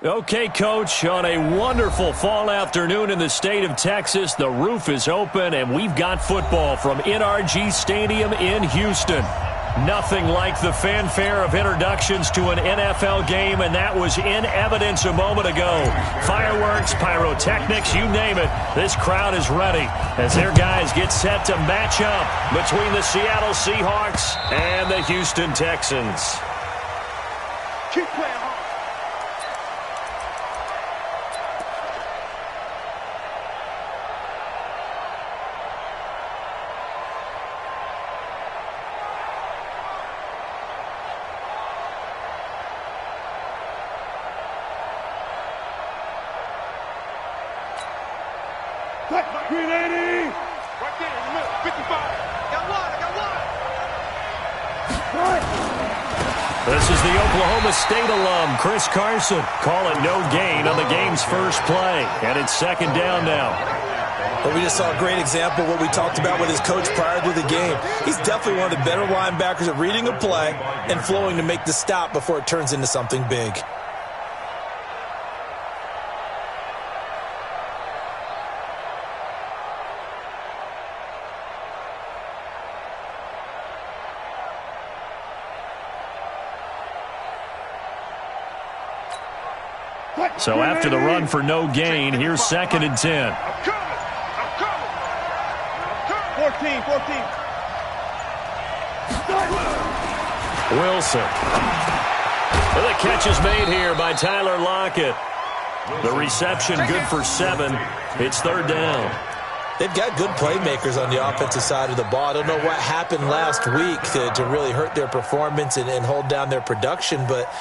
Okay, Coach, on a wonderful fall afternoon in the state of Texas, the roof is open, and we've got football from NRG Stadium in Houston. Nothing like the fanfare of introductions to an NFL game, and that was in evidence a moment ago. Fireworks, pyrotechnics, you name it, this crowd is ready as their guys get set to match up between the Seattle Seahawks and the Houston Texans. Keep playing hard. Green 80! Right there in the middle, 55. Got one, I got one. This is the Oklahoma State alum, Chris Carson, calling no gain on the game's first play. And it's second down now. Well, we just saw a great example of what we talked about with his coach prior to the game. He's definitely one of the better linebackers at reading a play and flowing to make the stop before it turns into something big. So after the run for no gain, here's second and 10. I'm coming. 14. Wilson. Well, the catch is made here by Tyler Lockett. The reception good for 7. It's third down. They've got good playmakers on the offensive side of the ball. I don't know what happened last week to really hurt their performance and hold down their production, but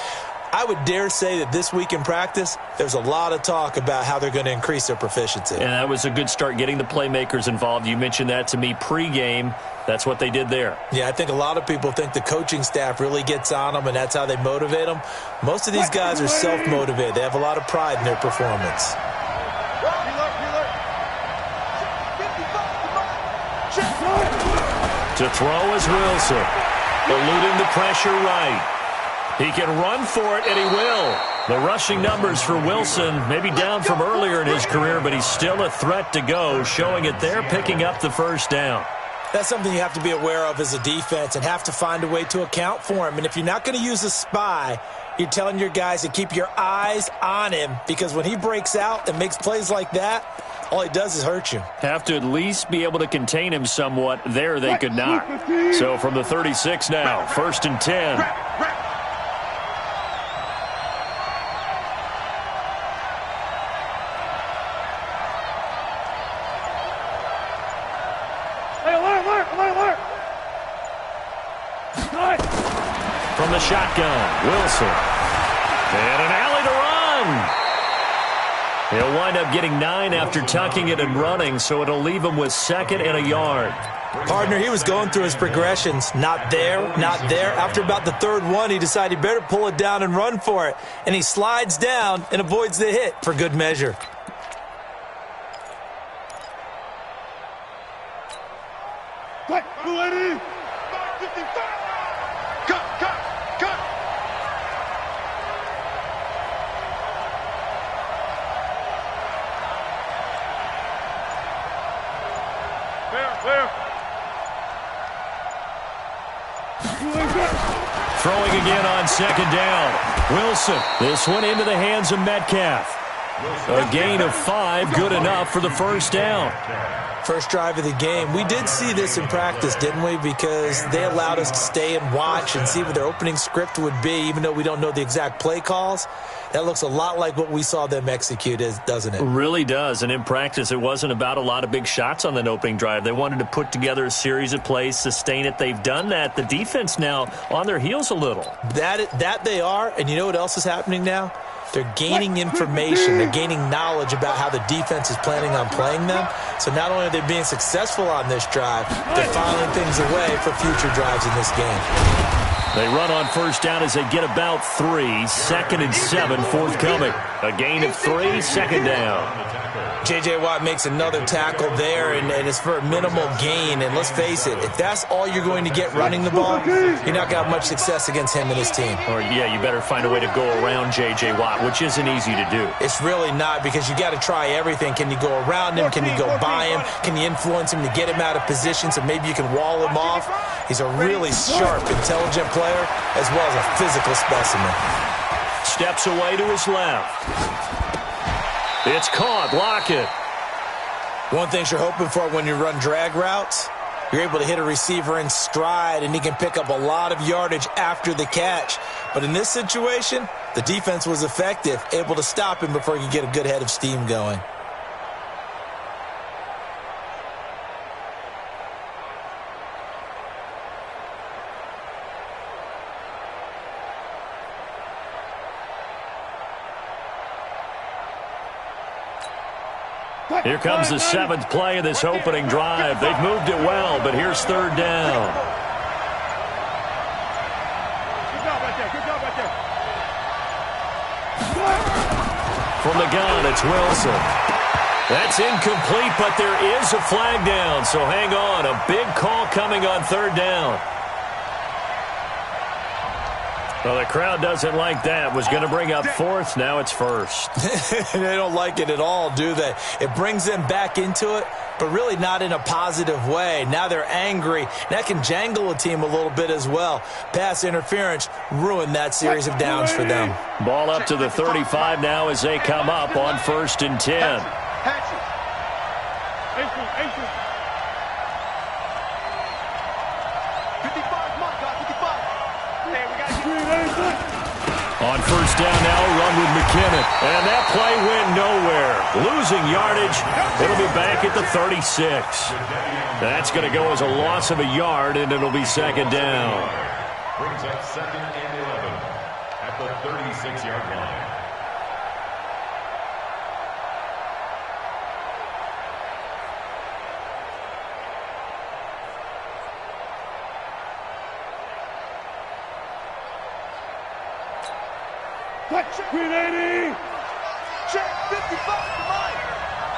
I would dare say that this week in practice, there's a lot of talk about how they're going to increase their proficiency. And that was a good start, getting the playmakers involved. You mentioned that to me pregame. That's what they did there. Yeah, I think a lot of people think the coaching staff really gets on them, and that's how they motivate them. Most of these guys are self-motivated. They have a lot of pride in their performance. To throw is Wilson. Eluding the pressure right. He can run for it, and he will. The rushing numbers for Wilson maybe down from earlier in his career, but he's still a threat to go, showing it there, picking up the first down. That's something you have to be aware of as a defense and have to find a way to account for him. And if you're not going to use a spy, you're telling your guys to keep your eyes on him, because when he breaks out and makes plays like that, all he does is hurt you. Have to at least be able to contain him somewhat. There they could not. So from the 36 now, first and 10. From the shotgun, Wilson. And an alley to run. He'll wind up getting 9 after tucking it and running, so it'll leave him with second and a yard. Partner, he was going through his progressions. Not there, not there. After about the third one, he decided he better pull it down and run for it. And he slides down and avoids the hit for good measure. Cut. Fair. Throwing again on second down. Wilson. This one into the hands of Metcalf. A gain of 5, good enough for the first down. First drive of the game. We did see this in practice, didn't we? Because they allowed us to stay and watch and see what their opening script would be, even though we don't know the exact play calls. That looks a lot like what we saw them execute, doesn't it? It really does. And in practice, it wasn't about a lot of big shots on that opening drive. They wanted to put together a series of plays, sustain it. They've done that. The defense now on their heels a little. That they are. And you know what else is happening now? They're gaining information. They're gaining knowledge about how the defense is planning on playing them. So not only are they being successful on this drive, they're filing things away for future drives in this game. They run on first down as they get about 3. 2nd and 7 forthcoming. A gain of 3, 2nd down. J.J. Watt makes another tackle there, and it's for a minimal gain. And let's face it, if that's all you're going to get running the ball, you're not going to have much success against him and his team. Or, yeah, you better find a way to go around J.J. Watt, which isn't easy to do. It's really not, because you got to try everything. Can you go around him? Can you go by him? Can you influence him to get him out of position so maybe you can wall him off? He's a really sharp, intelligent player as well as a physical specimen. Steps away to his left. It's caught. Lockett. One thing you're hoping for when you run drag routes, you're able to hit a receiver in stride, and he can pick up a lot of yardage after the catch. But in this situation, the defense was effective, able to stop him before he could get a good head of steam going. Here comes the 7th play of this opening drive. They've moved it well, but here's 3rd down. Good job right there. Good job right there. From the gun, it's Wilson. That's incomplete, but there is a flag down, so hang on. A big call coming on 3rd down. Well, the crowd doesn't like that. Was going to bring up 4th. Now it's 1st. They don't like it at all, do they? It brings them back into it, but really not in a positive way. Now they're angry. That can jangle a team a little bit as well. Pass interference ruined that series of downs for them. Ball up to the 35 now as they come up on 1st and 10. On 1st down now, run with McKinnon. And that play went nowhere. Losing yardage. It'll be back at the 36. That's going to go as a loss of a yard, and it'll be 2nd down. Brings up 2nd and 11 at the 36-yard line. Green 80. Check 55 to mine.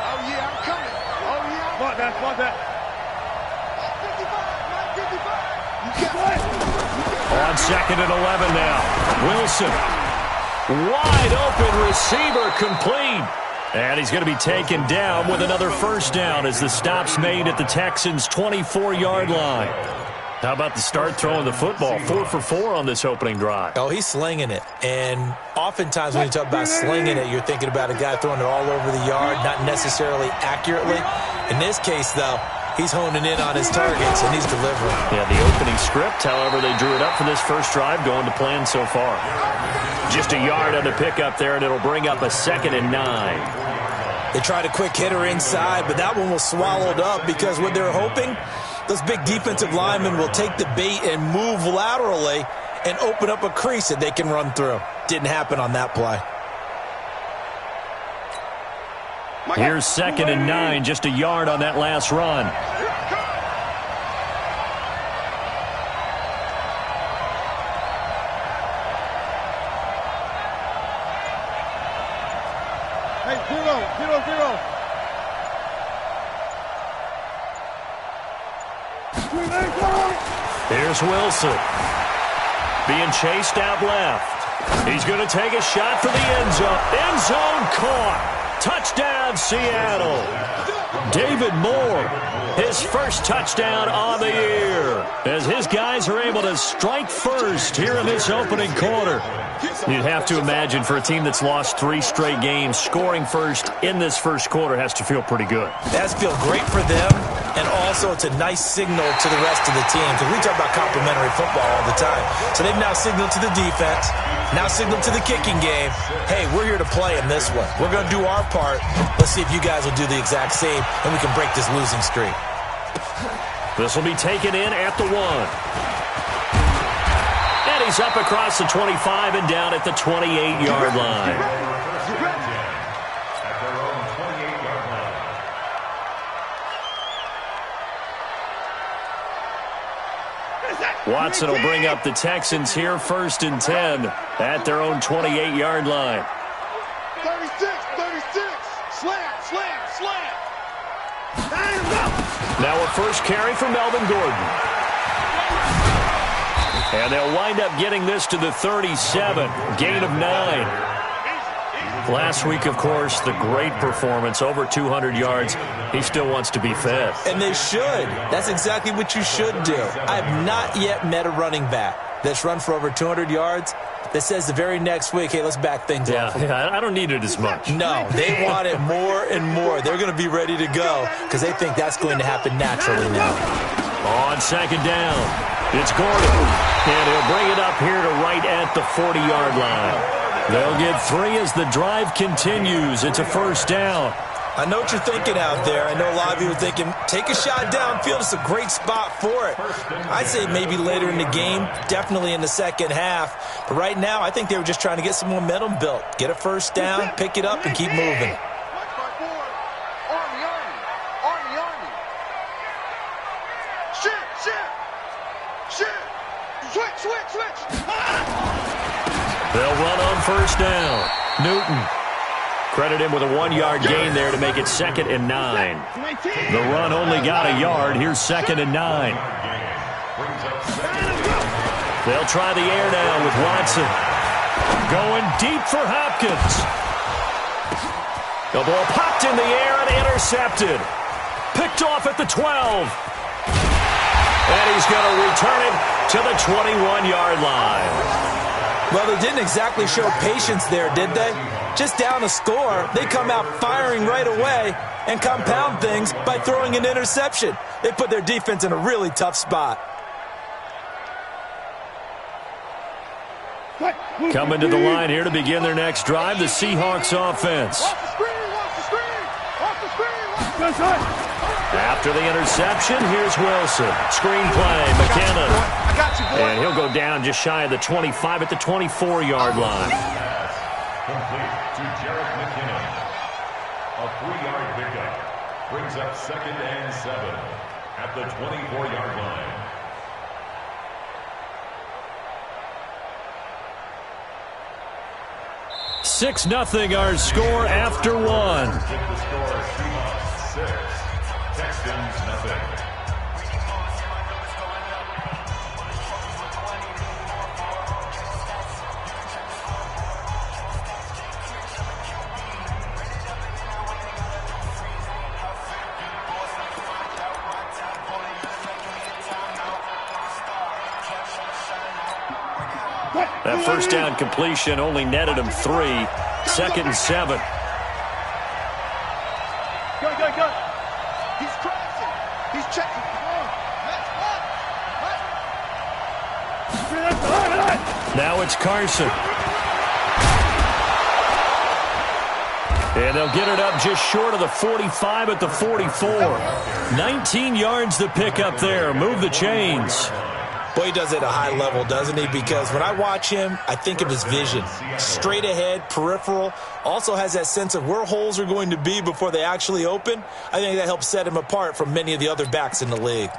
Oh, yeah, I'm coming. Oh, yeah. Spot that. 55, 55. You got it. On 2nd and 11 now. Wilson. Wide open receiver complete. And he's going to be taken down with another 1st down as the stop's made at the Texans' 24-yard line. How about the start throwing the football? 4 for 4 on this opening drive. Oh, he's slinging it. And oftentimes when you talk about slinging it, you're thinking about a guy throwing it all over the yard, not necessarily accurately. In this case, though, he's honing in on his targets, and he's delivering. Yeah, the opening script, however, they drew it up for this first drive, going to plan so far. Just a yard on the pickup there, and it'll bring up a 2nd and 9. They tried a quick hitter inside, but that one was swallowed up because what they're hoping, those big defensive linemen will take the bait and move laterally and open up a crease that they can run through. Didn't happen on that play. Here's 2nd and 9, just a yard on that last run. Hey, 0-0-0. Here's Wilson. Being chased out left. He's going to take a shot for the end zone. End zone caught. Touchdown, Seattle. David Moore, his first touchdown on the year, as his guys are able to strike first here in this opening quarter. You'd have to imagine for a team that's lost 3 straight games, scoring first in this first quarter has to feel pretty good. It has to feel great for them, and also it's a nice signal to the rest of the team, because we talk about complimentary football all the time. So they've now signaled to the defense, now signaled to the kicking game, hey, we're here to play in this one. We're going to do our part. Let's see if you guys will do the exact same, and we can break this losing streak. This will be taken in at the 1. And he's up across the 25 and down at the 28-yard line. What is that? Watson will bring up the Texans here, 1st and 10 at their own 28-yard line. 36. Slam. Now a first carry for Melvin Gordon. And they'll wind up getting this to the 37, gain of 9. Last week, of course, the great performance, over 200 yards. He still wants to be fed. And they should. That's exactly what you should do. I have not yet met a running back that's run for over 200 yards that says the very next week, hey, let's back things up. Yeah, I don't need it as much. No, they want it more and more. They're going to be ready to go because they think that's going to happen naturally now. On 2nd down, it's Gordon. And he'll bring it up here to right at the 40-yard line. They'll get 3 as the drive continues. It's a 1st down. I know what you're thinking out there. I know a lot of you are thinking, take a shot downfield. It's a great spot for it. I'd say maybe later in the game, definitely in the second half. But right now, I think they were just trying to get some momentum built. Get a 1st down, pick it up, and keep moving. Army. Shit. Switch. They'll run on 1st down. Newton. Credit him with a 1-yard gain there to make it 2nd and 9. The run only got a yard. Here's 2nd and 9. They'll try the air now with Watson. Going deep for Hopkins. The ball popped in the air and intercepted. Picked off at the 12. And he's going to return it to the 21-yard line. Well, they didn't exactly show patience there, did they? Just down a score, they come out firing right away and compound things by throwing an interception. They put their defense in a really tough spot. Coming to the line here to begin their next drive, the Seahawks offense. After the interception, here's Wilson. Screen play, McKinnon. And he'll go down just shy of the 25 at the 24-yard line. Complete to Jarrett McKinnon. A 3-yard pickup brings up 2nd and 7 at the 24-yard line. Six nothing our score after 1. The score, Seahawks 6, Texans nothing. That 1st down completion only netted him 3. 2nd and 7. Go. He's crossing. He's checking. Now it's Carson. And they'll get it up just short of the 45 at the 44. 19 yards to pick up there. Move the chains. Boy, he does it at a high level, doesn't he? Because when I watch him, I think of his vision. Straight ahead, peripheral. Also has that sense of where holes are going to be before they actually open. I think that helps set him apart from many of the other backs in the league.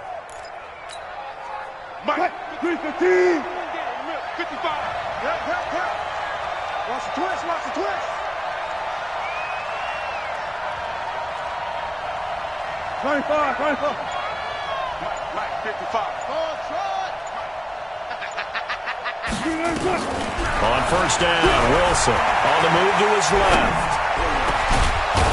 Mike, 315. 55. Watch the twist. 25. Mike, 55. On 1st down, Wilson on the move to his left.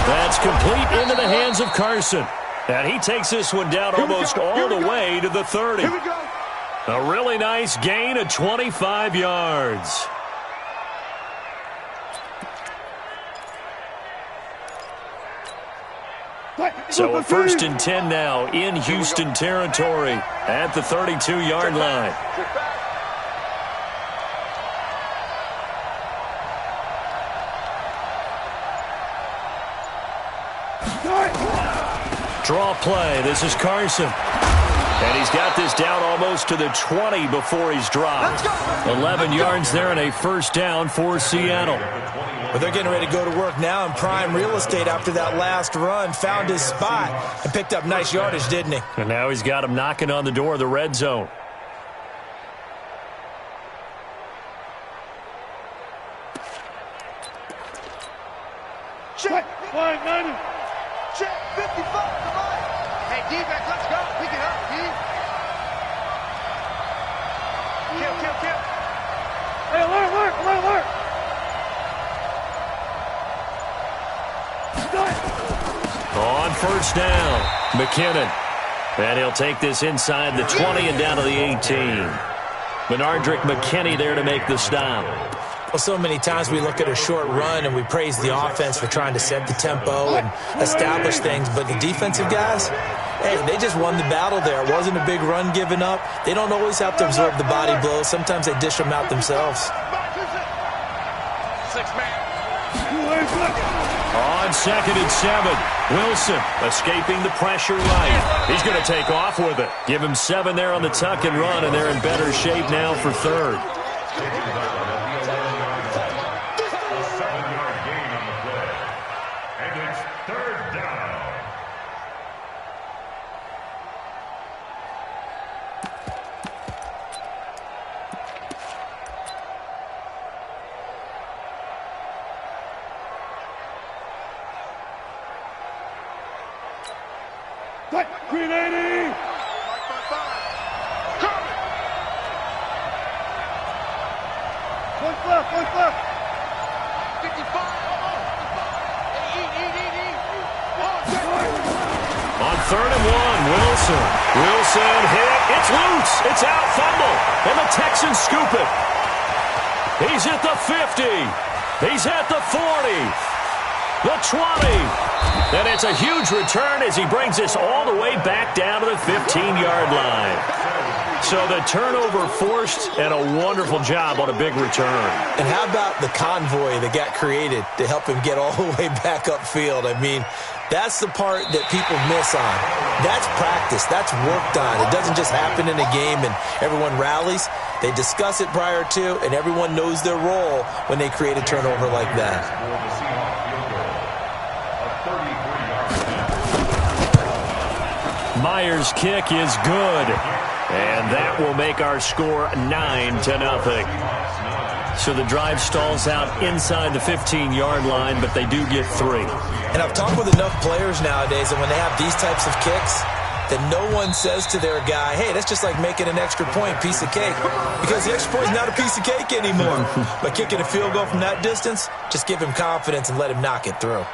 That's complete into the hands of Carson. And he takes this one down almost all the way to the 30. Here we go. A really nice gain of 25 yards. So a 1st and 10 now in Houston territory at the 32-yard line. Draw play. This is Carson. And he's got this down almost to the 20 before he's dropped. 11 yards there and a 1st down for Seattle. But they're getting ready to go to work now in prime real estate after that last run. Found his spot and picked up nice yardage, didn't he? And now he's got him knocking on the door of the red zone. Check. Flag 90. Check. 55 to Mike. Hey, D-back, let's go. Pick it up, D. Kill. Hey, alert. On first down, McKinnon. And he'll take this inside the 20 and down to the 18. Benardrick McKinney there to make the stop. Well, so many times we look at a short run and we praise the offense for trying to set the tempo and establish things. But the defensive guys, hey, they just won the battle there. It wasn't a big run given up. They don't always have to absorb the body blows. Sometimes they dish them out themselves. 6-man. On 2nd and 7, Wilson escaping the pressure right. He's going to take off with it. Give him 7 there on the tuck and run, and they're in better shape now for 3rd. A 7-yard gain on the play. And it's 3rd down. Green 80. One left. 55. On 3rd and 1, Wilson hit. It's loose. It's out, fumble. And the Texans scoop it. He's at the 50. He's at the 40. The 20. And it's a huge return as he brings us all the way back down to the 15-yard line. So the turnover forced and a wonderful job on a big return. And how about the convoy that got created to help him get all the way back upfield? I mean, that's the part that people miss on. That's practice. That's worked on. It doesn't just happen in a game and everyone rallies. They discuss it prior to, and everyone knows their role when they create a turnover like that. Myers' kick is good. And that will make our score 9-0. So the drive stalls out inside the 15-yard line, but they do get 3. And I've talked with enough players nowadays that when they have these types of kicks, that no one says to their guy, hey, that's just like making an extra point, piece of cake. Because the extra point is not a piece of cake anymore. By kicking a field goal from that distance, just give him confidence and let him knock it through.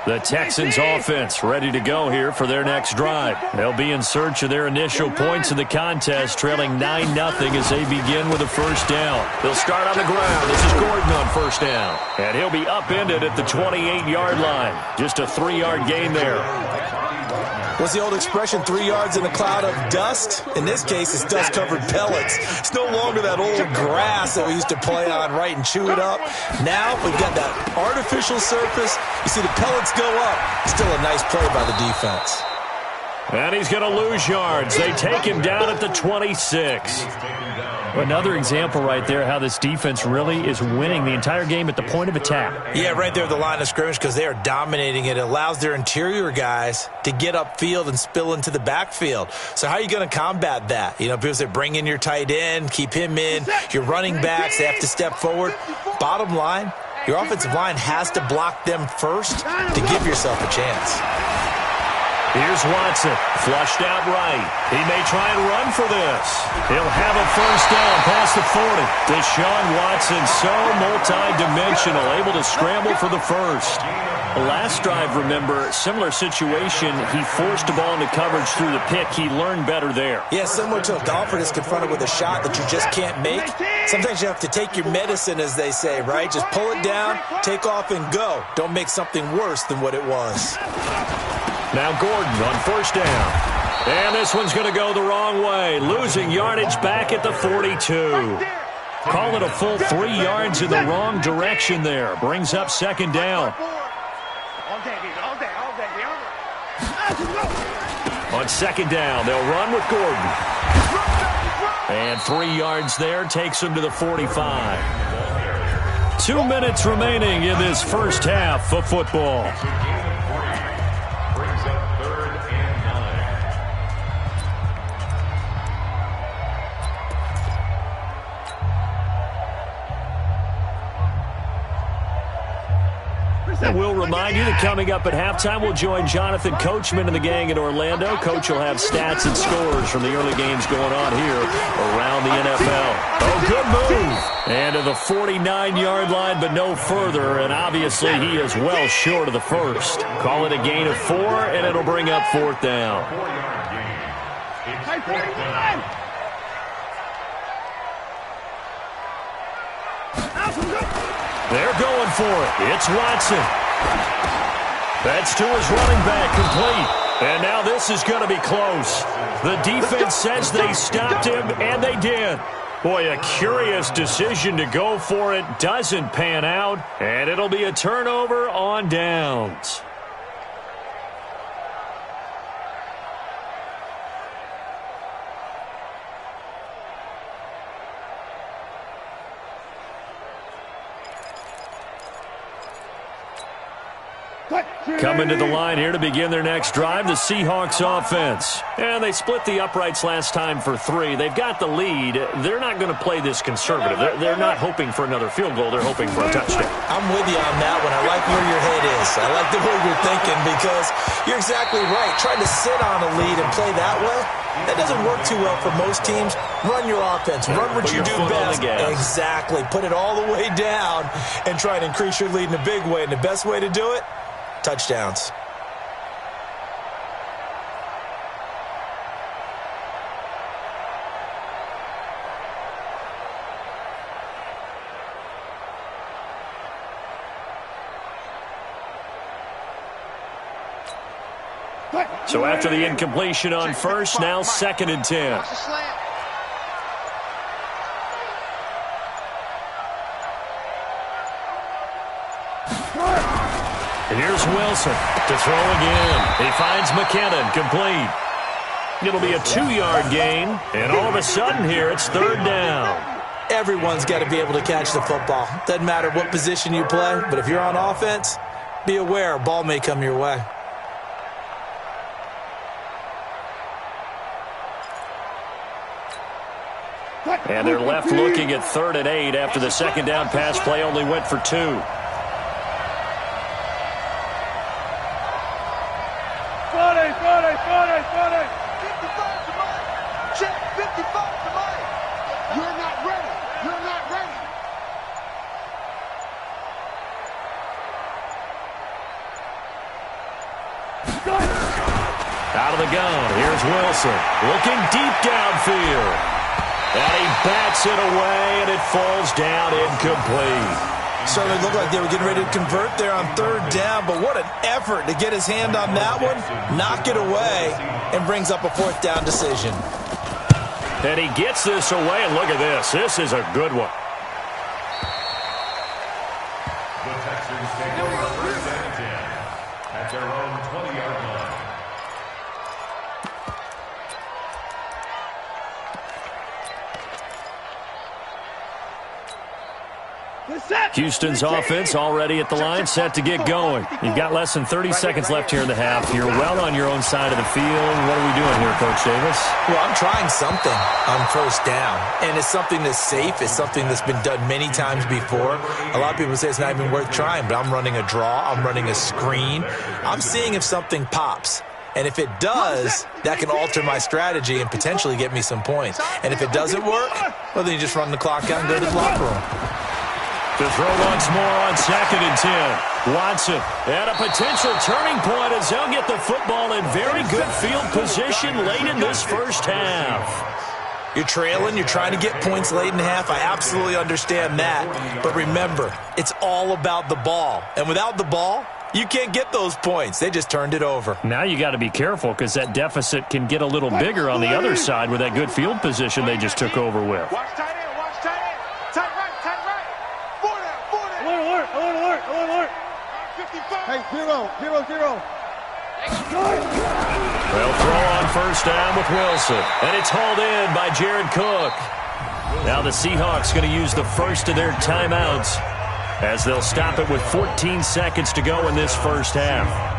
The Texans offense ready to go here for their next drive. They'll be in search of their initial points in the contest, trailing 9-0 as they begin with a first down. They'll start on the ground. This is Gordon on first down. And he'll be upended at the 28-yard line. Just a 3-yard gain there. What's the old expression, 3 yards in a cloud of dust? In this case, it's dust-covered pellets. It's no longer that old grass that we used to play on, right, and chew it up. Now we've got that artificial surface. You see the pellets go up. Still a nice play by the defense. And he's going to lose yards. They take him down at the 26. Another example right there how this defense really is winning the entire game at the point of attack. Yeah, right there at the line of scrimmage because they are dominating it. It allows their interior guys to get upfield and spill into the backfield. So how are you going to combat that? You know, because they bring in your tight end, keep him in. Your running backs, they have to step forward. Bottom line, your offensive line has to block them first to give yourself a chance. Here's Watson, flushed out right. He may try and run for this. He'll have a first down past the 40. Deshaun Watson, so multi-dimensional, able to scramble for the first. Last drive, remember, similar situation. He forced the ball into coverage through the pick. He learned better there. Yeah, similar to a golfer that's confronted with a shot that you just can't make. Sometimes you have to take your medicine, as they say, right? Just pull it down, take off, and go. Don't make something worse than what it was. Now Gordon on first down. And this one's going to go the wrong way. Losing yardage back at the 42. Call it a full 3 yards in the wrong direction there. Brings up second down. On second down, they'll run with Gordon. And 3 yards there takes him to the 45. 2 minutes remaining in this first half of football. Brings up 3rd And we'll remind you that coming up at halftime, we'll join Jonathan Coachman and the gang in Orlando. Coach will have stats and scores from the early games going on here around the NFL. Oh, good move. And to the 49-yard line, but no further. And obviously, he is well short of the first. Call it a gain of 4, and it'll bring up 4th down. 4-yard gain. It's 4th down. They're going for it. It's Watson. That's to his running back, complete. And now this is going to be close. The defense says they stopped him, and they did. Boy, a curious decision to go for it. Doesn't pan out, and it'll be a turnover on downs. Coming to the line here to begin their next drive, the Seahawks offense. And they split the uprights last time for 3. They've got the lead. They're not going to play this conservative. They're not hoping for another field goal. They're hoping for a touchdown. I'm with you on that one. I like where your head is. I like the way you're thinking because you're exactly right. Trying to sit on a lead and play that way, that doesn't work too well for most teams. Run your offense. Run what you do best. Exactly. Put it all the way down and try and increase your lead in a big way. And the best way to do it, touchdowns. So after the incompletion on first, now 2nd and 10. And here's Wilson to throw again. He finds McKinnon, complete. It'll be a 2-yard gain, and all of a sudden here it's 3rd down. Everyone's got to be able to catch the football. Doesn't matter what position you play, but if you're on offense, be aware a ball may come your way. And they're left looking at 3rd and 8 after the 2nd down pass play only went for 2. Check 55 to Mike. You're not ready. You're not ready. Out of the gun, here's Wilson. Looking deep downfield. And he bats it away, and it falls down incomplete. Certainly looked like they were getting ready to convert there on 3rd down, but what an effort to get his hand on that one, knock it away, and brings up a 4th down decision. And he gets this away, and look at this. This is a good one. The Texans take over 1st and 10 at their own 20-yard line. Houston's offense already at the line, set to get going. You've got less than 30 seconds left here in the half. You're well on your own side of the field. What are we doing here, Coach Davis? Well, I'm trying something on 1st down, and it's something that's safe. It's something that's been done many times before. A lot of people say it's not even worth trying, but I'm running a draw. I'm running a screen. I'm seeing if something pops. And if it does, that can alter my strategy and potentially get me some points. And if it doesn't work, well, then you just run the clock out and go to the locker room. To throw once more on 2nd and 10. Watson at a potential turning point as they'll get the football in very good field position late in this first half. You're trailing. You're trying to get points late in the half. I absolutely understand that. But remember, it's all about the ball. And without the ball, you can't get those points. They just turned it over. Now you got to be careful because that deficit can get a little bigger on the other side with that good field position they just took over with. Watch tight end. Watch tight end. Tight right. Tight right. 4 down. 4 down. Alert. 55. Hey, 0. They'll throw on 1st down with Wilson. And it's hauled in by Jared Cook. Now the Seahawks going to use the first of their timeouts as they'll stop it with 14 seconds to go in this first half.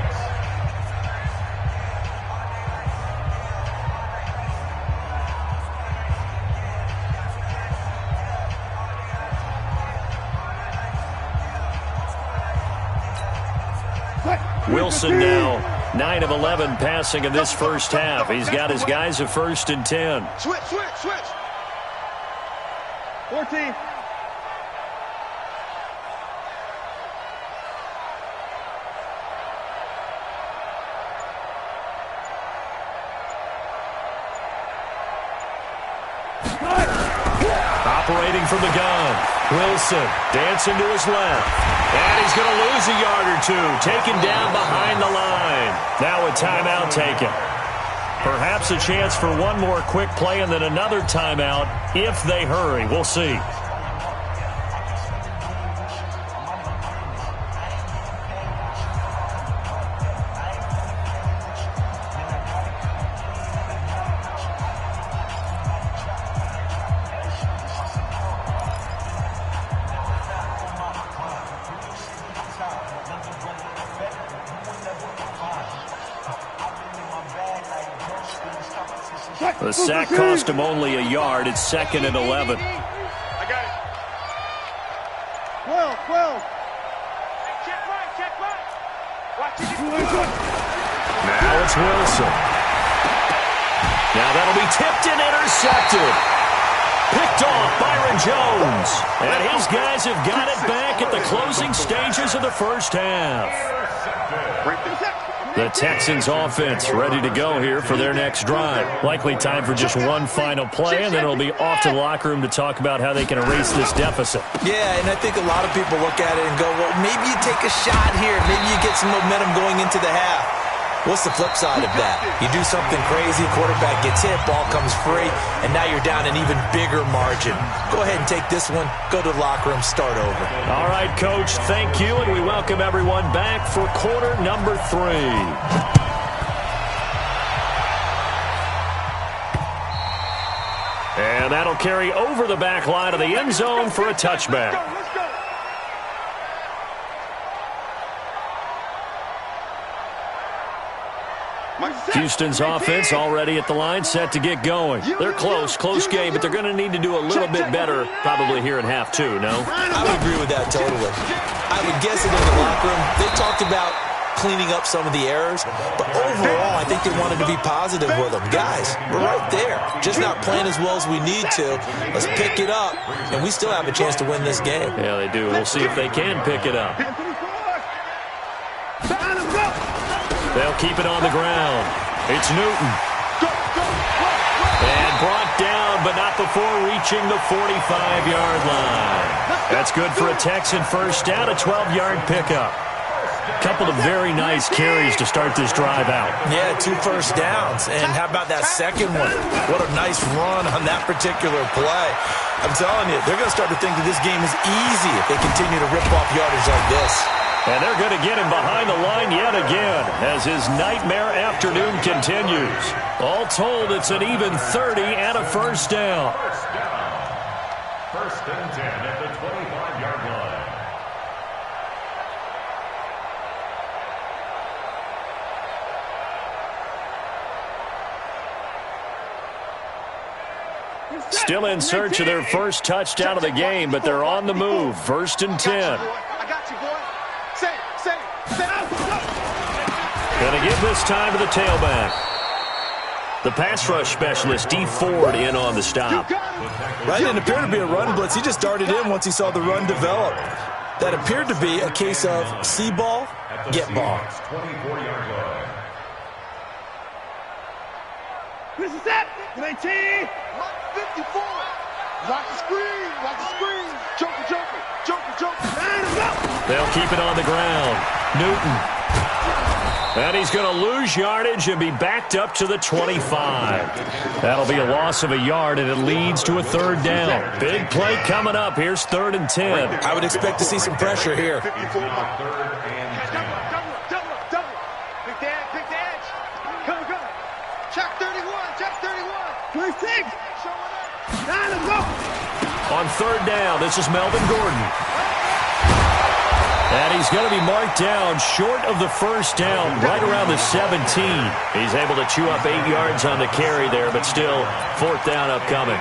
Wilson now 9 of 11 passing in this first half. He's got his guys at 1st and 10. Switch. 14. Operating from the gun. Wilson dancing to his left. And he's going to lose a yard or two. Taken down behind the line. Now a timeout taken. Perhaps a chance for one more quick play and then another timeout if they hurry. We'll see. The sack cost him only a yard. It's 2nd and 11. I got it. 12. Check right. Watch it. Now it's Wilson. Now that'll be tipped and intercepted. Picked off Byron Jones. And his guys have got it back at the closing stages of the first half. The Texans offense ready to go here for their next drive. Likely time for just one final play, and then it'll be off to the locker room to talk about how they can erase this deficit. Yeah, and I think a lot of people look at it and go, well, maybe you take a shot here. Maybe you get some momentum going into the half. What's the flip side of that? You do something crazy, quarterback gets hit, ball comes free, and now you're down an even bigger margin. Go ahead and take this one, go to the locker room, start over. All right, Coach, thank you, and we welcome everyone back for quarter number 3. And that'll carry over the back line of the end zone for a touchback. Let's go. Houston's offense already at the line, set to get going. They're close game, but they're going to need to do a little bit better probably here in half 2, no? I would agree with that totally. I would guess it in the locker room. They talked about cleaning up some of the errors, but overall, I think they wanted to be positive with them. Guys, we're right there. Just not playing as well as we need to. Let's pick it up, and we still have a chance to win this game. Yeah, they do. We'll see if they can pick it up. They'll keep it on the ground. It's Newton. And brought down, but not before reaching the 45-yard line. That's good for a Texan first down, a 12-yard pickup. Couple of very nice carries to start this drive out. Yeah, 2 first downs. And how about that second one? What a nice run on that particular play. I'm telling you, they're going to start to think that this game is easy if they continue to rip off yardage like this. And they're going to get him behind the line yet again as his nightmare afternoon continues. All told, it's an even 30 and a first down. First and 10 at the 25-yard line. Still in search of their first touchdown of the game, but they're on the move. First and 10. I got you, boy. Say it. Going to give this time to the tailback. The pass rush specialist, D. Ford, in on the stop. Right, didn't appear to be a run blitz. He just darted in once he saw the run develop. That appeared to be a case of see ball, get ball. 24-yard line. This is it. 19. 54. Like the screen. Joker. They'll keep it on the ground. Newton. And he's going to lose yardage and be backed up to the 25. That'll be a loss of a yard, and it leads to a third down. Big play coming up. Here's 3rd and 10. I would expect to see some pressure here. 3rd and 10. Double. Pick the edge. Come. Check 31. 26. Let's go. On 3rd down, this is Melvin Gordon. And he's going to be marked down short of the first down, right around the 17. He's able to chew up 8 yards on the carry there, but still 4th down upcoming.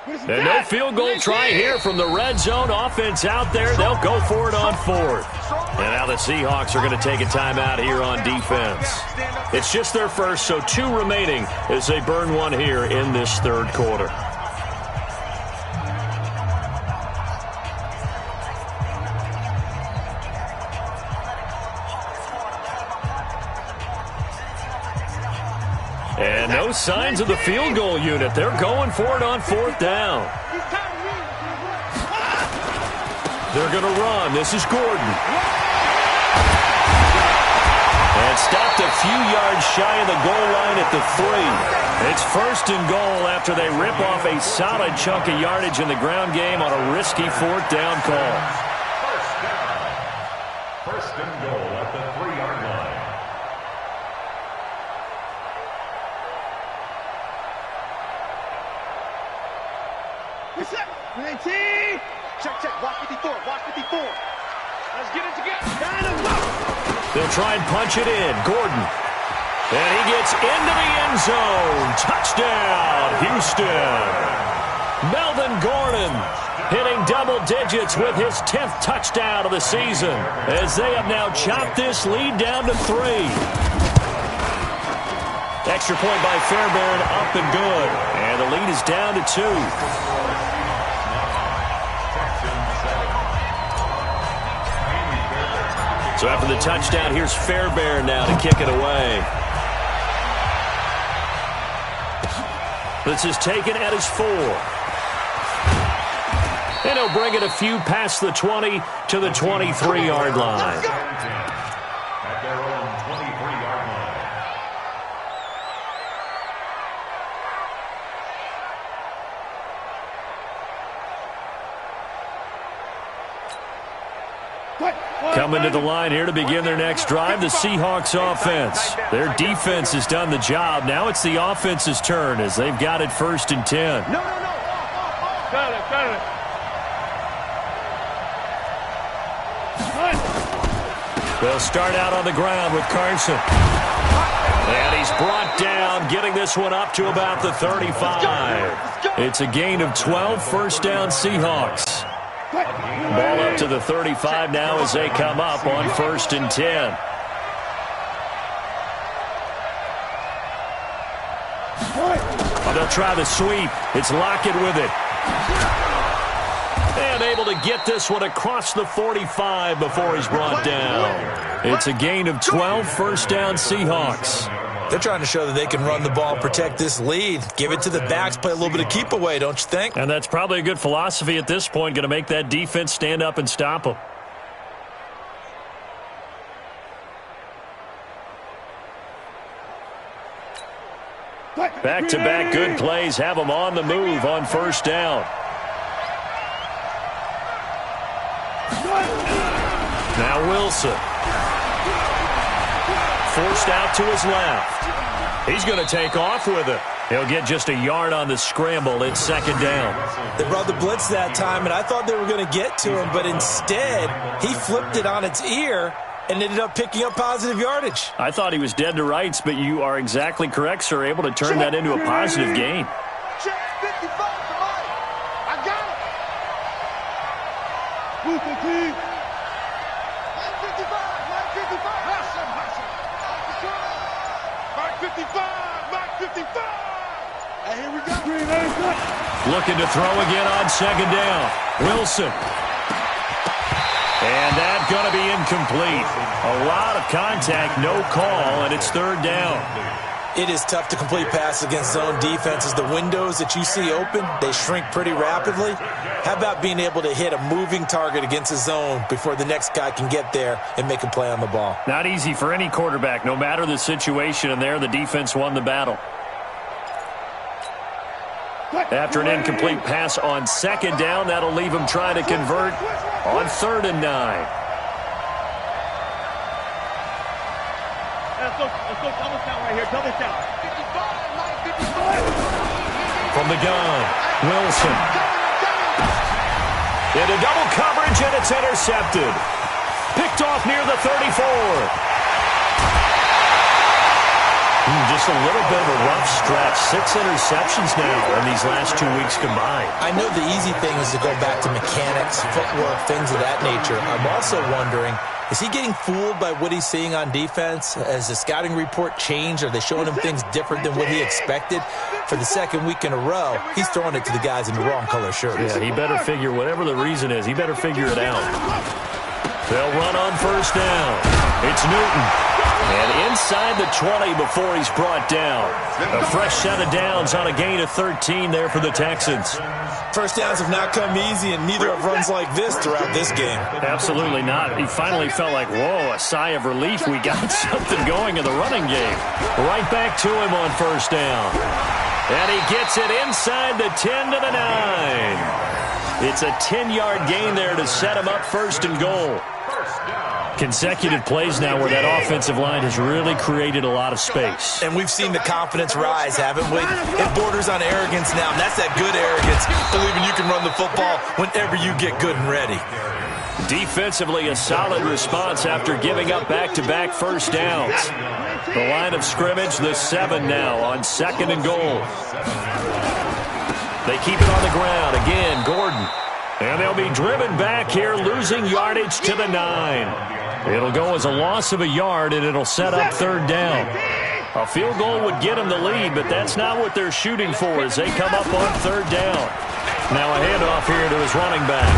And no field goal try here from the red zone. Offense out there. They'll go for it on fourth. And now the Seahawks are going to take a timeout here on defense. It's just their first, so 2 remaining as they burn one here in this third quarter. And no signs of the field goal unit. They're going for it on fourth down. They're going to run. This is Gordon. And stopped a few yards shy of the goal line at the 3. It's first and goal after they rip off a solid chunk of yardage in the ground game on a risky fourth down call. First and goal at the 3-yard line. Reset. 19. Check. Watch 54. Watch 54. Let's get it together. They'll try and punch it in. Gordon. And he gets into the end zone. Touchdown, Houston. Melvin Gordon hitting double digits with his 10th touchdown of the season as they have now chopped this lead down to 3. Extra point by Fairbairn, up and good. And the lead is down to 2. So after the touchdown, here's Fairbairn now to kick it away. This is taken at his 4. And he'll bring it a few past the 20 to the 23-yard line. At their own 23-yard line. Coming to the line here to begin their next drive, the Seahawks offense. Their defense has done the job. Now it's the offense's turn as they've got it first and 10. No. Got it. They'll start out on the ground with Carson. And he's brought down, getting this one up to about the 35. It's a gain of 12, first down Seahawks. Ball up to the 35 now as they come up on first and 10. Oh, they'll try the sweep. It's Lockett with it. And able to get this one across the 45 before he's brought down. It's a gain of 12, first down Seahawks. They're trying to show that they can run the ball, protect this lead. Give it to the backs, play a little bit of keep away, don't you think? And that's probably a good philosophy at this point, going to make that defense stand up and stop them. Back-to-back good plays have them on the move on first down. Now Wilson. Forced out to his left. He's going to take off with it. He'll get just a yard on the scramble. It's second down. They brought the blitz that time, and I thought they were going to get to him, but instead he flipped it on its ear and ended up picking up positive yardage. I thought he was dead to rights, but you are exactly correct, sir. Able to turn that into a positive gain. Check 55 somebody. I got it. Move the team. 955. Mark 55. And here we go. Looking to throw again on second down. Wilson. And that's going to be incomplete. A lot of contact, no call, and it's third down. It is tough to complete pass against zone defenses. The windows that you see open, they shrink pretty rapidly. How about being able to hit a moving target against a zone before the next guy can get there and make a play on the ball? Not easy for any quarterback, no matter the situation, and there the defense won the battle. After an incomplete pass on second down, that'll leave him trying to convert on third and 9. Let's go double count right here. Double count. 55. From the gun, Wilson. Into double coverage, and it's intercepted. Picked off near the 34. Just a little bit of a rough stretch. 6 interceptions now in these last 2 weeks combined. I know the easy thing is to go back to mechanics, footwork, things of that nature. I'm also wondering, is he getting fooled by what he's seeing on defense? Has the scouting report changed? Are they showing him things different than what he expected? For the second week in a row, he's throwing it to the guys in the wrong color shirts. Yeah, he better figure, whatever the reason is, he better figure it out. They'll run on first down. It's Newton. And inside the 20 before he's brought down. A fresh set of downs on a gain of 13 there for the Texans. First downs have not come easy, and neither have runs like this throughout this game. Absolutely not. He finally felt like, whoa, a sigh of relief. We got something going in the running game. Right back to him on first down. And he gets it inside the 10 to the 9. It's a 10-yard gain there to set him up first and goal. Consecutive plays now where that offensive line has really created a lot of space. And we've seen the confidence rise, haven't we? It borders on arrogance now, and that's that good arrogance, believing you can run the football whenever you get good and ready. Defensively, a solid response after giving up back-to-back first downs. The line of scrimmage, the 7 now on second and goal. They keep it on the ground. Again, Gordon. And they'll be driven back here, losing yardage to the 9. It'll go as a loss of a yard, and it'll set up third down. A field goal would get them the lead, but that's not what they're shooting for as they come up on third down. Now a handoff here to his running back.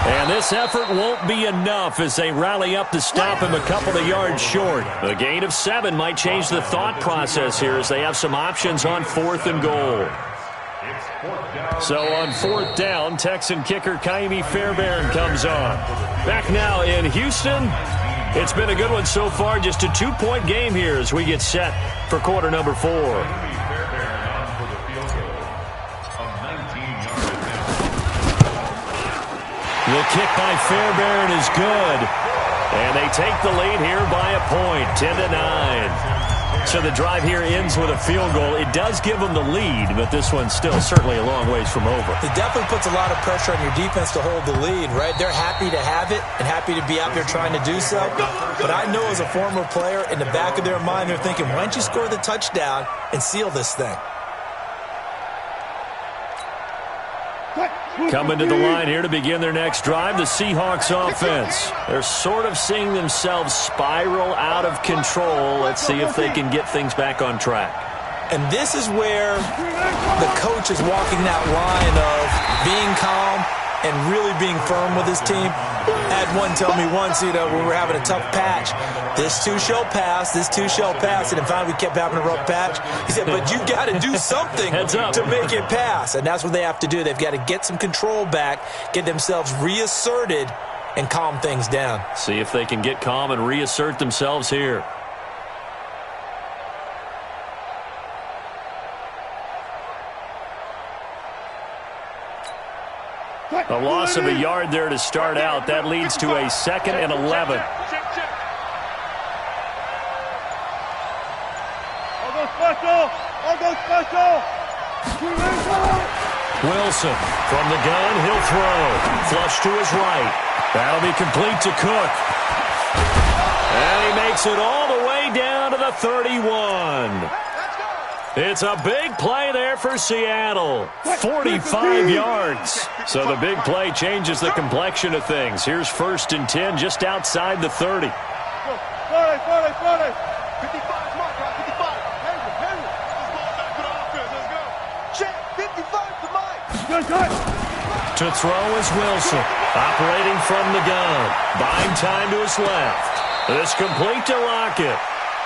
And this effort won't be enough as they rally up to stop him a couple of yards short. A gain of 7 might change the thought process here as they have some options on fourth and goal. So on fourth down, Texan kicker Kaimi Fairbairn comes on. Back now in Houston. It's been a good one so far. Just a 2-point game here as we get set for quarter number 4. The kick by Fairbairn is good. And they take the lead here by a point, 10 to 9. So the drive here ends with a field goal. It does give them the lead, but this one's still certainly a long ways from over. It definitely puts a lot of pressure on your defense to hold the lead, right? They're happy to have it and happy to be out there trying to do so. But I know as a former player, in the back of their mind, they're thinking, why don't you score the touchdown and seal this thing? Coming to the line here to begin their next drive, the Seahawks offense. They're sort of seeing themselves spiral out of control. Let's see if they can get things back on track. And this is where the coach is walking that line of being calm and really being firm with his team. I had one tell me once, when we were having a tough patch, this too shall pass, this too shall pass. And in fact, we kept having a rough patch. He said, but you've got to do something to make it pass. And that's what they have to do. They've got to get some control back, get themselves reasserted, and calm things down. See if they can get calm and reassert themselves here. A loss of a yard there to start out. That leads to a 2nd and 11. I'll go special. Wilson from the gun. He'll throw. Flush to his right. That'll be complete to Cook. And he makes it all the way down to the 31. It's a big play there for Seattle. 45 yards. So the big play changes the complexion of things. Here's 1st and 10 just outside the 30. 55, mark, 55. Henry. Let's go back to the offense. Let's go. Check, 55 to Mike. To throw is Wilson. Operating from the gun. Buying time to his left. It's complete to Lockett.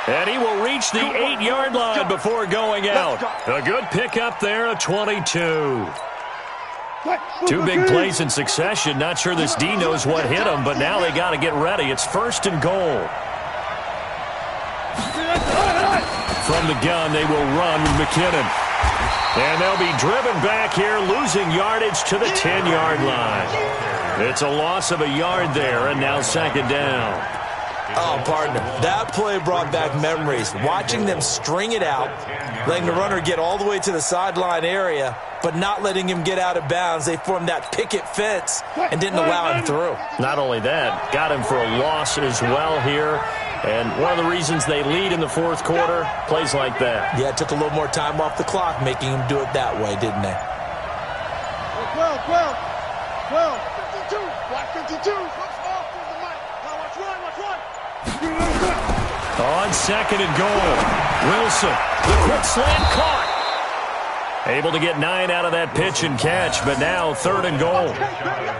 And he will reach the 8-yard line before going out. A good pickup there, a 22. 2 big plays in succession. Not sure this D knows what hit him, but now they got to get ready. It's 1st and goal. From the gun, they will run with McKinnon. And they'll be driven back here, losing yardage to the 10-yard line. It's a loss of a yard there, and now 2nd down. Oh, partner, that play brought back memories. Watching them string it out, letting the runner get all the way to the sideline area, but not letting him get out of bounds. They formed that picket fence and didn't allow him through. Not only that, got him for a loss as well here. And one of the reasons they lead in the fourth quarter, plays like that. Yeah, it took a little more time off the clock, making them do it that way, didn't they? 12, 52, black 52. On second and goal, Wilson, the quick slant caught. Able to get 9 out of that pitch and catch, but now third and goal.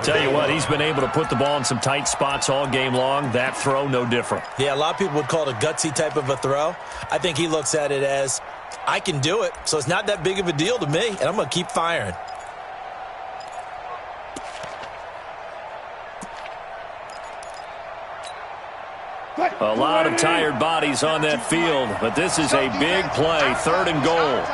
Tell you what, he's been able to put the ball in some tight spots all game long. That throw, no different. Yeah, a lot of people would call it a gutsy type of a throw. I think he looks at it as, I can do it, so it's not that big of a deal to me, and I'm going to keep firing. A lot of tired bodies on that field, but this is a big play, third and goal.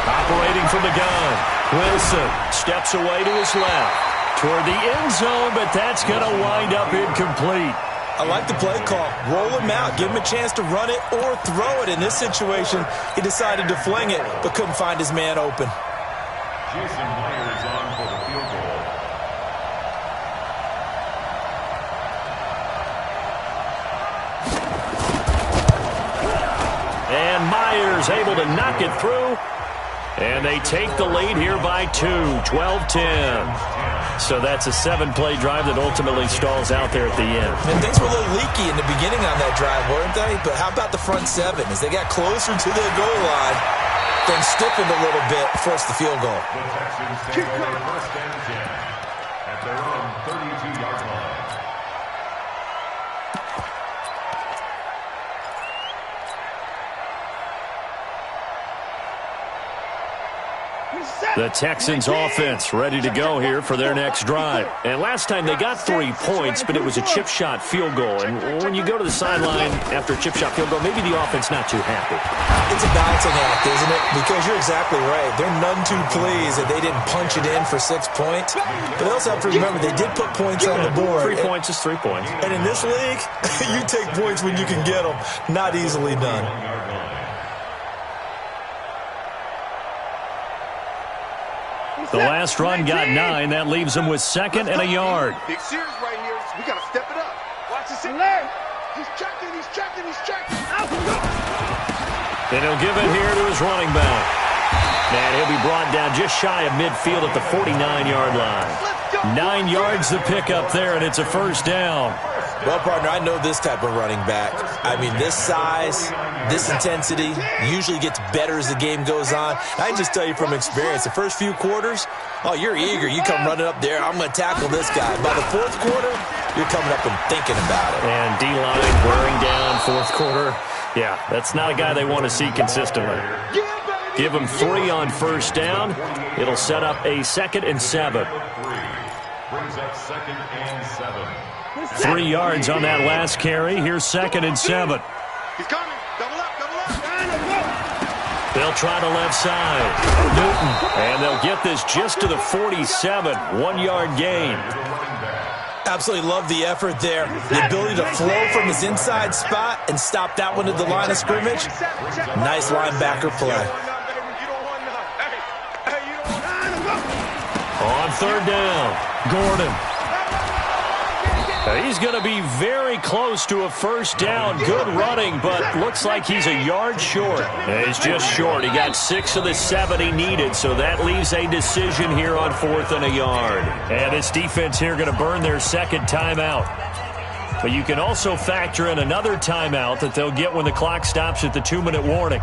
Operating from the gun, Wilson steps away to his left toward the end zone, but that's going to wind up incomplete. I like the play call. Roll him out. Give him a chance to run it or throw it. In this situation, he decided to fling it, but couldn't find his man open. Jason Myers on for the field goal. And Myers able to knock it through. And they take the lead here by 2, 12-10. So that's a 7-play drive that ultimately stalls out there at the end. And things were a little leaky in the beginning on that drive, weren't they? But how about the front 7? As they got closer to the goal line, then stiffened a little bit, forced the field goal. The Texans take away first and 10 at their own 32-yard line. The Texans offense ready to go here for their next drive. And last time they got 3 points, but it was a chip shot field goal. And when you go to the sideline after a chip shot field goal, maybe the offense not too happy. It's a balancing act, isn't it? Because you're exactly right. They're none too pleased that they didn't punch it in for 6 points. But they also have to remember they did put points on the board. 3 points is 3 points. And in this league, you take points when you can get them. Not easily done. The last run got 9. That leaves them with 2nd and a yard. Big series right here. We got to step it up. Watch this in there. He's checking. Then he'll give it here to his running back. And he'll be brought down just shy of midfield at the 49-yard line. 9 yards to pick up there, and it's a first down. Well, partner, I know this type of running back. I mean, this size, this intensity usually gets better as the game goes on. I just tell you from experience, the first few quarters, oh, you're eager. You come running up there, I'm going to tackle this guy. By the fourth quarter, you're coming up and thinking about it. And D-line wearing down fourth quarter. Yeah, that's not a guy they want to see consistently. Give him 3 on first down. It'll set up a 2nd and 7. Brings up 2nd and 7. 3 yards on that last carry. Here's 2nd and 7. He's coming. Double up. They'll try to left side. Newton. And they'll get this just to the 47. 1-yard gain. Absolutely love the effort there. The ability to flow from his inside spot and stop that one at the line of scrimmage. Nice linebacker play. On third down, Gordon. He's going to be very close to a first down. Good running, but looks like he's a yard short. He's just short. He got 6 of the 7 he needed, so that leaves a decision here on 4th and a yard. And this defense here going to burn their 2nd timeout. But you can also factor in another timeout that they'll get when the clock stops at the 2-minute warning.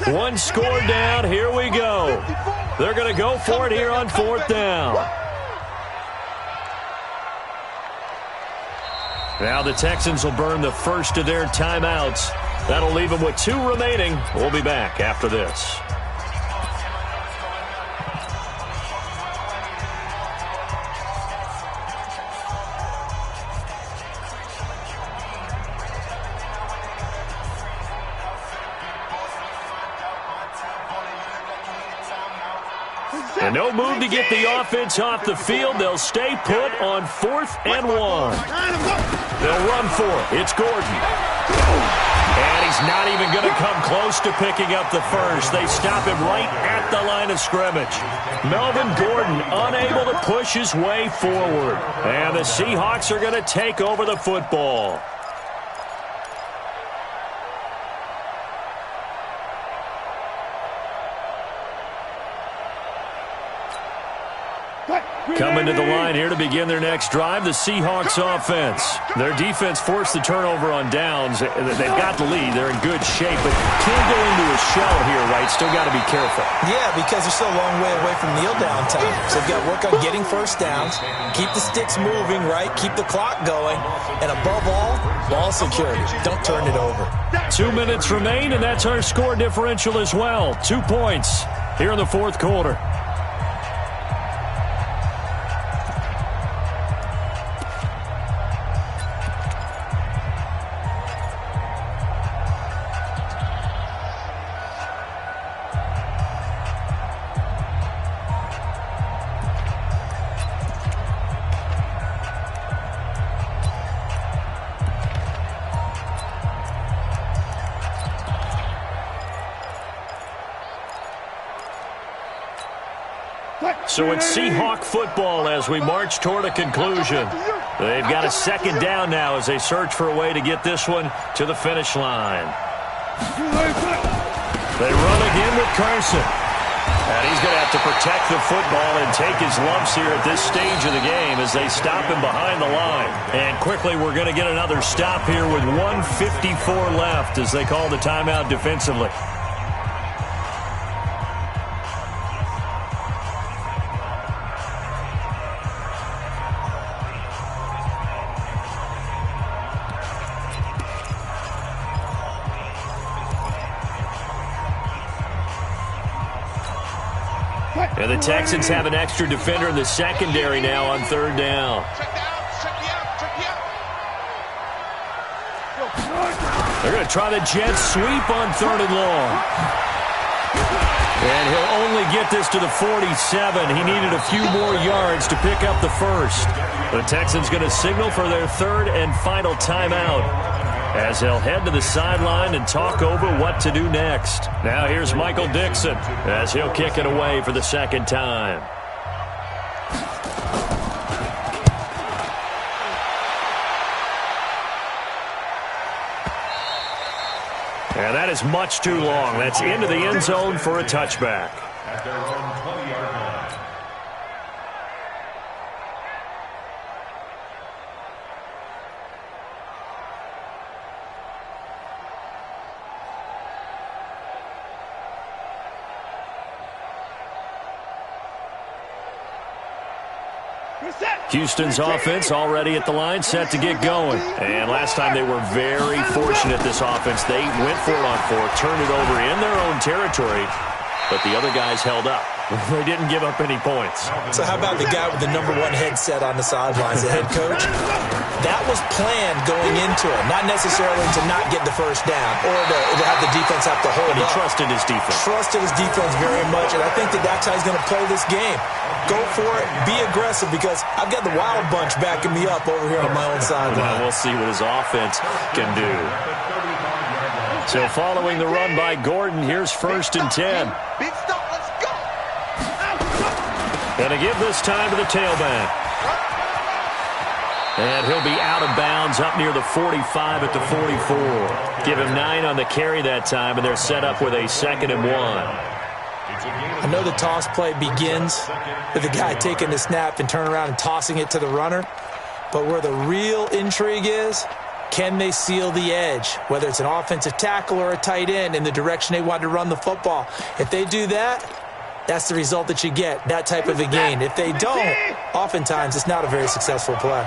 One score down. Here we go. They're going to go for it here on 4th down. Now the Texans will burn the first of their timeouts. That'll leave them with 2 remaining. We'll be back after this. And no move to get the offense off the field. They'll stay put on 4th and 1. They'll run for it. It's Gordon. And he's not even going to come close to picking up the first. They stop him right at the line of scrimmage. Melvin Gordon unable to push his way forward. And the Seahawks are going to take over the football. Coming to the line here to begin their next drive, the Seahawks offense. Their defense forced the turnover on downs. They've got the lead. They're in good shape, but can't go into a shell here, right? Still got to be careful. Yeah, because they're still a long way away from kneel-down time. So they've got to work on getting first downs, keep the sticks moving, right? Keep the clock going, and above all, ball security. Don't turn it over. 2 minutes remain, and that's our score differential as well. 2 points here in the fourth quarter. So it's Seahawk football as we march toward a conclusion. They've got a second down now as they search for a way to get this one to the finish line. They run again with Carson. And he's going to have to protect the football and take his lumps here at this stage of the game as they stop him behind the line. And quickly we're going to get another stop here with 1:54 left as they call the timeout defensively. And the Texans have an extra defender in the secondary now on third down. They're going to try the jet sweep on 3rd and long. And he'll only get this to the 47. He needed a few more yards to pick up the first. The Texans going to signal for their 3rd and final timeout as they'll head to the sideline and talk over what to do next. Now here's Michael Dixon as he'll kick it away for the second time. And that is much too long. That's into the end zone for a touchback. At their own 20-yard line. Houston's offense already at the line, set to get going. And last time they were very fortunate, this offense. They went for it on 4, turned it over in their own territory, but the other guys held up. They didn't give up any points. So how about the guy with the #1 headset on the sidelines, the head coach? That was planned going into it, not necessarily to not get the first down or to have the defense have to hold But he up. trusted his defense. Trusted his defense very much, and I think that's how he's going to play this game. Go for it, be aggressive, because I've got the wild bunch backing me up over here on my own sideline. Well, we'll see what his offense can do. So following the run by Gordon, here's 1st and 10. Big stop, let's go. Going to give this time to the tailback. And he'll be out of bounds up near the 45 at the 44. Give him 9 on the carry that time, and they're set up with a 2nd and 1. I know the toss play begins with the guy taking the snap and turning around and tossing it to the runner. But where the real intrigue is, can they seal the edge? Whether it's an offensive tackle or a tight end in the direction they want to run the football. If they do that, that's the result that you get, that type of a gain. If they don't, oftentimes it's not a very successful play.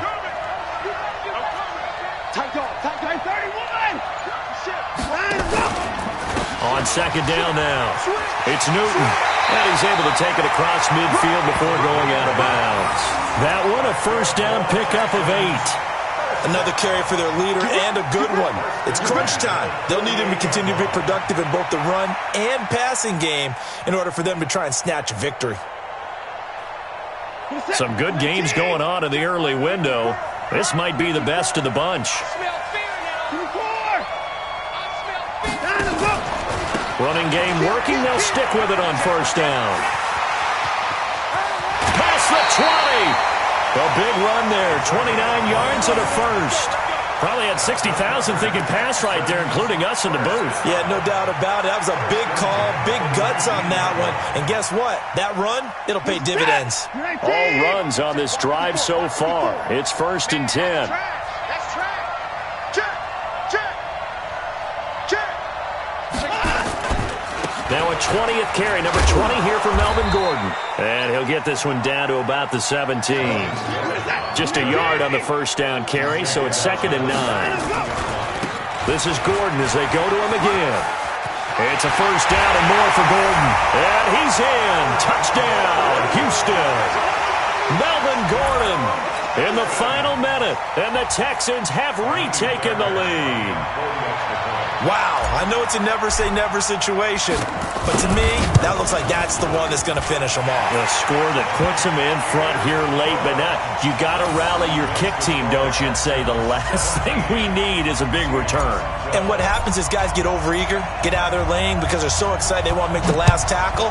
Tight dog, 31. On 2nd down now, it's Newton. And he's able to take it across midfield before going out of bounds. That one, a 1st down pickup of 8. Another carry for their leader, and a good one. It's crunch time. They'll need him to continue to be productive in both the run and passing game in order for them to try and snatch a victory. Some good games going on in the early window. This might be the best of the bunch. Running game working. They'll stick with it on first down. Past the 20. A big run there. 29 yards and a first. Probably had 60,000 thinking pass right there, including us in the booth. Yeah, no doubt about it. That was a big call, big guts on that one. And guess what? That run, it'll pay dividends. All runs on this drive so far. It's 1st and 10. That's track. Check. Check. Check. Now a 20th carry, number 20 here for Melvin Gordon. And he'll get this one down to about the 17. Just a yard on the first down carry, so it's 2nd and 9. This is Gordon as they go to him again. It's a first down and more for Gordon. And he's in. Touchdown, Houston. Melvin Gordon in the final minute, and the Texans have retaken the lead. Wow, I know it's a never-say-never situation, but to me, that looks like that's the one that's going to finish them off. A score that puts them in front here late, but now you got to rally your kick team, don't you, and say the last thing we need is a big return. And what happens is guys get overeager, get out of their lane because they're so excited they want to make the last tackle.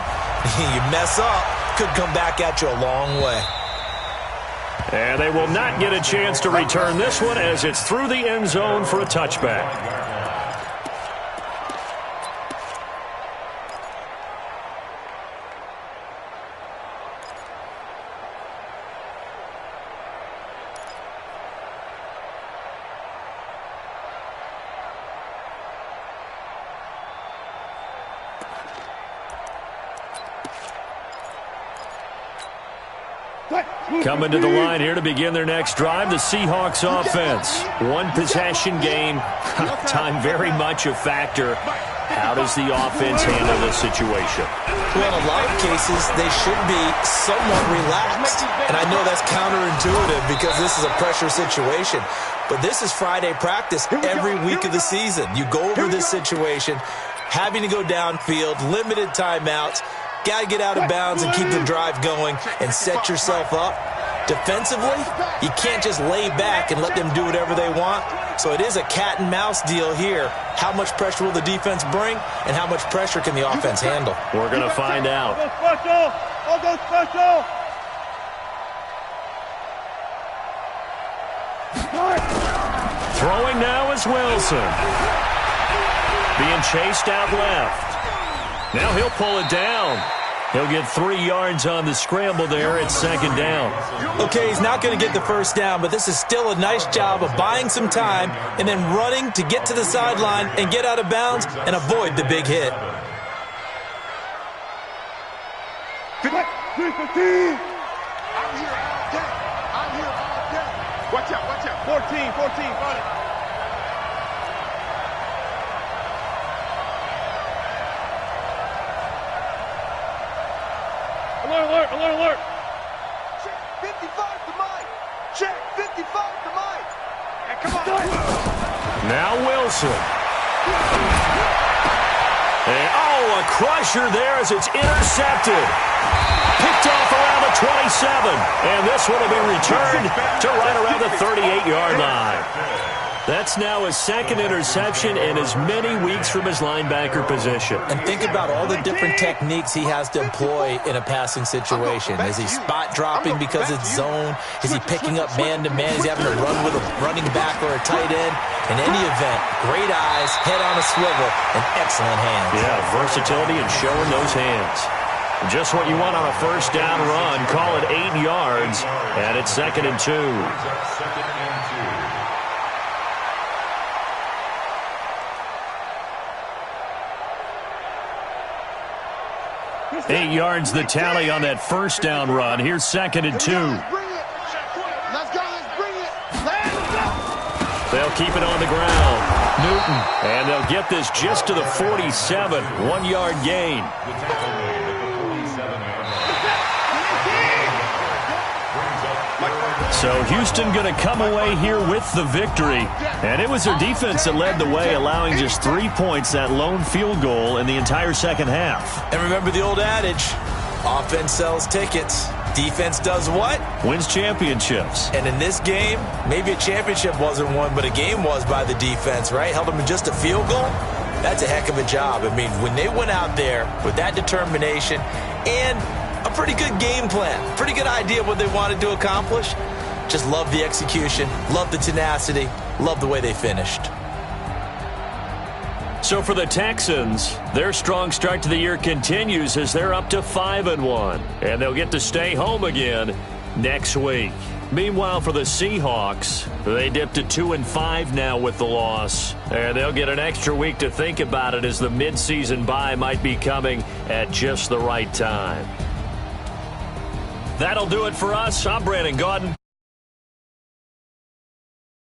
You mess up, could come back at you a long way. And they will not get a chance to return this one as it's through the end zone for a touchback. Coming to the line here to begin their next drive, the Seahawks offense. One possession game. Time very much a factor. How does the offense handle this situation? Well, in a lot of cases, they should be somewhat relaxed. And I know that's counterintuitive because this is a pressure situation. But this is Friday practice every week of the season. You go over this situation, having to go downfield, limited timeouts. Got to get out of bounds and keep the drive going and set yourself up. Defensively, you can't just lay back and let them do whatever they want. So it is a cat and mouse deal here. How much pressure will the defense bring and how much pressure can the offense handle? We're going to find out. I'll go special. Throwing now is Wilson. Being chased out left. Now he'll pull it down. He'll get 3 yards on the scramble there at 2nd down. Okay, he's not going to get the first down, but this is still a nice job of buying some time and then running to get to the sideline and get out of bounds and avoid the big hit. I'm here all day. I'm here all day. Watch out, watch out. 14, run it. Alert. Check 55 to Mike. Check 55 to Mike. Yeah, come on. Now Wilson. And, a crusher there as it's intercepted. Picked off around the 27. And this one will be returned to right around the 38-yard line. That's now his 2nd interception in as many weeks from his linebacker position. And think about all the different techniques he has to employ in a passing situation. Is he spot dropping because it's zone? Is he picking up man-to-man? Is he having to run with a running back or a tight end? In any event, great eyes, head on a swivel, and excellent hands. Yeah, versatility and showing those hands. Just what you want on a first down run. Call it 8 yards, and it's 2nd and 2. 8 yards the tally on that first down run. Here's 2nd and 2. Let's go. They'll keep it on the ground. Newton. And they'll get this just to the 47. 1-yard gain. So Houston going to come away here with the victory. And it was their defense that led the way, allowing just 3 points, that lone field goal in the entire second half. And remember the old adage, offense sells tickets. Defense does what? Wins championships. And in this game, maybe a championship wasn't won, but a game was by the defense, right? Held them to just a field goal. That's a heck of a job. I mean, when they went out there with that determination and a pretty good game plan, pretty good idea of what they wanted to accomplish, just love the execution, love the tenacity, love the way they finished. So for the Texans, their strong start to the year continues as they're up to 5-1. And they'll get to stay home again next week. Meanwhile, for the Seahawks, they dipped to 2-5 now with the loss. And they'll get an extra week to think about it as the midseason bye might be coming at just the right time. That'll do it for us. I'm Brandon Gaudin.